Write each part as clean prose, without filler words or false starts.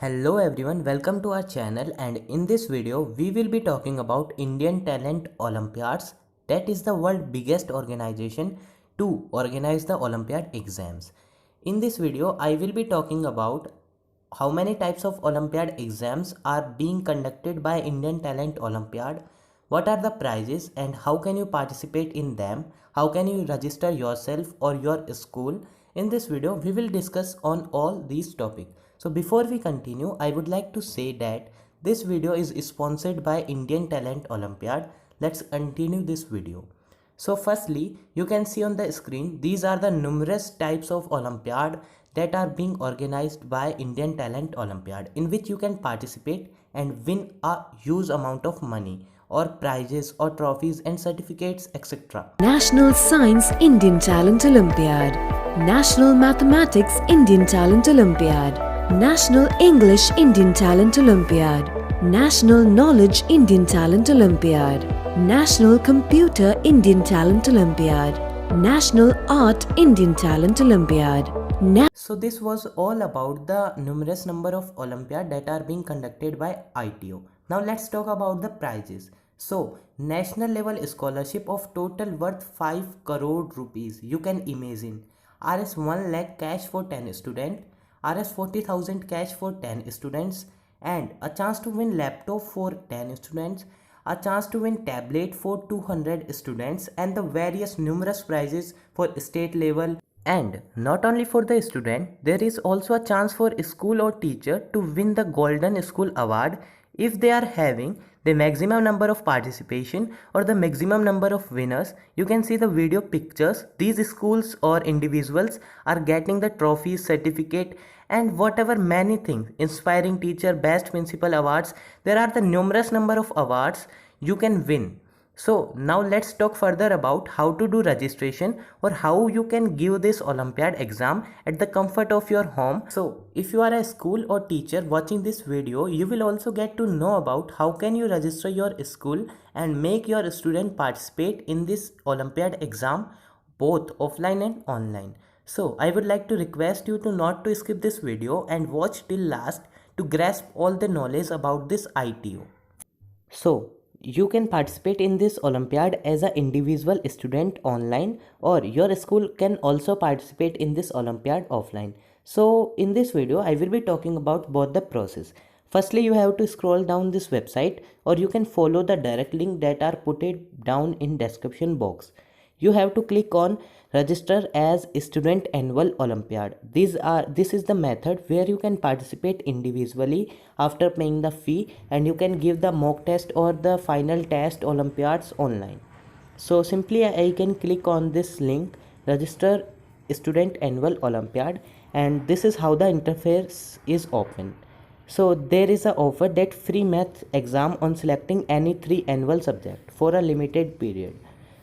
Hello everyone, welcome to our channel, and in this video we will be talking about Indian Talent Olympiads, that is the world's biggest organization to organize the Olympiad exams. In this video I will be talking about how many types of Olympiad exams are being conducted by Indian Talent Olympiad, what are the prizes and how can you participate in them, how can you register yourself or your school. In this video we will discuss on all these topics. So before we continue, I would like to say that this video is sponsored by Indian Talent Olympiad. Let's continue this video. So firstly, you can see on the screen, these are the numerous types of Olympiad that are being organized by Indian Talent Olympiad, in which you can participate and win a huge amount of money or prizes or trophies and certificates, etc. National Science Indian Talent Olympiad, National Mathematics Indian Talent Olympiad, National English Indian Talent Olympiad, National Knowledge Indian Talent Olympiad, National Computer Indian Talent Olympiad, National Art Indian Talent Olympiad. So this was all about the numerous number of Olympiad that are being conducted by ITO. Now let's talk about the prizes. So national level scholarship of total worth 5 crore rupees. You can imagine. Rs 1 lakh cash for 10 students, Rs 40,000 cash for 10 students, and a chance to win laptop for 10 students, a chance to win tablet for 200 students, and the various numerous prizes for state level. And not only for the student, there is also a chance for a school or teacher to win the Golden School Award if they are having the maximum number of participation or the maximum number of winners. You can see the video pictures. These schools or individuals are getting the trophy, certificate and whatever many things, inspiring teacher, best principal awards. There are the numerous number of awards you can win. So now let's talk further about how to do registration or how you can give this Olympiad exam at the comfort of your home. So if you are a school or teacher watching this video, you will also get to know about how can you register your school and make your student participate in this Olympiad exam, both offline and online. So I would like to request you to not to skip this video and watch till last to grasp all the knowledge about this ITO. So you can participate in this Olympiad as an individual student online, or your school can also participate in this Olympiad offline. So in this video I will be talking about both the process. Firstly, you have to scroll down this website, or you can follow the direct link that are put it down in description box. You have to click on register as student annual Olympiad. This is the method where you can participate individually after paying the fee, and you can give the mock test or the final test Olympiads online. So simply I can click on this link, register student annual Olympiad, and this is how the interface is open. So there is a offer that free math exam on selecting any 3 annual subject for a limited period.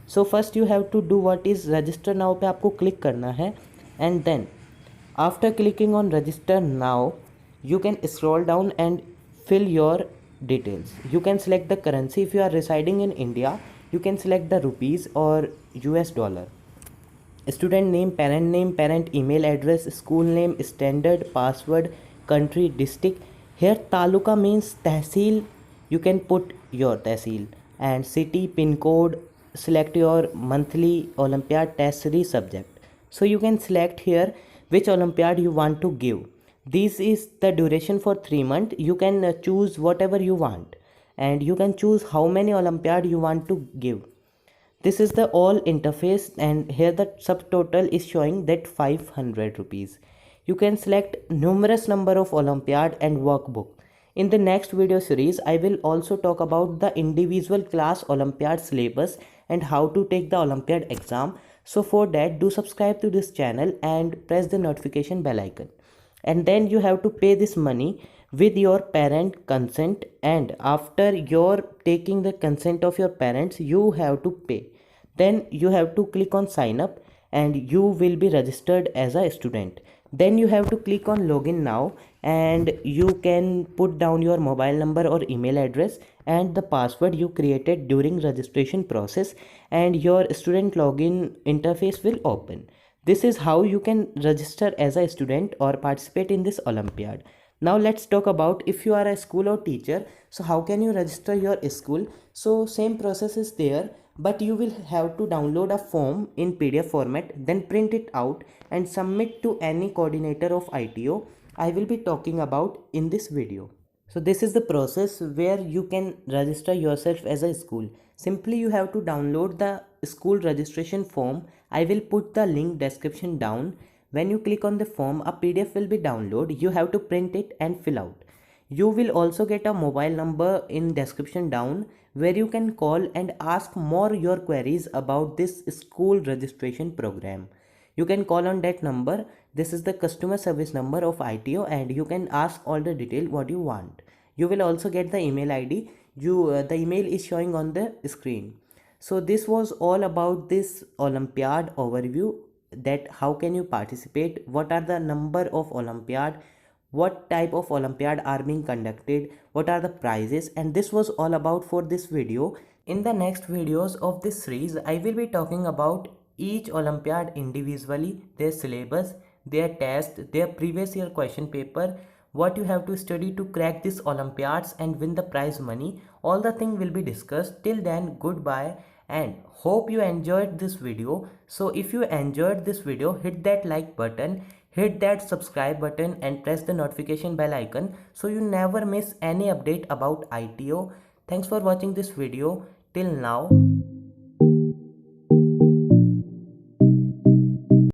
So first you have to do what is register now पे आपको click करना है, and then after clicking on register now you can scroll down and fill your details. You can select the currency. If you are residing in India, you can select the rupees or US dollar. Student name, parent email address, school name, standard, password, country, district. Here taluka means tehsil. You can put your tehsil, and city, pin code. Select your monthly Olympiad test series subject. So you can select here which Olympiad you want to give. This is the duration for 3 months. You can choose whatever you want, and you can choose how many Olympiad you want to give. This is the all interface, and here the subtotal is showing that 500 rupees. You can select numerous number of Olympiad and workbook. In the next video series, I will also talk about the individual class Olympiad syllabus and how to take the Olympiad exam. So for that, do subscribe to this channel and press the notification bell icon. And then you have to pay this money with your parent consent, and after your taking the consent of your parents, you have to pay. Then you have to click on sign up and you will be registered as a student. Then you have to click on login now, and you can put down your mobile number or email address and the password you created during registration process, and your student login interface will open. This is how you can register as a student or participate in this Olympiad. Now let's talk about if you are a school or teacher, so how can you register your school? So same process is there, but you will have to download a form in PDF format, then print it out and submit to any coordinator of ITO I will be talking about in this video. So this is the process where you can register yourself as a school. Simply you have to download the school registration form. I will put the link description down. When you click on the form, a PDF will be downloaded. You have to print it and fill out. You will also get a mobile number in description down where you can call and ask more your queries about this school registration program. You can call on that number. This is the customer service number of ITO and you can ask all the detail what you want. You will also get the email ID. The email is showing on the screen. So this was all about this Olympiad overview, that how can you participate, what are the number of Olympiad, what type of Olympiad are being conducted, what are the prizes, and this was all about for this video. In the next videos of this series, I will be talking about each Olympiad individually, their syllabus, their test, their previous year question paper, what you have to study to crack this Olympiads and win the prize money. All the thing will be discussed. Till then, goodbye and hope you enjoyed this video. So if you enjoyed this video, hit that like button, hit that subscribe button and press the notification bell icon so you never miss any update about ITO. Thanks for watching this video till now.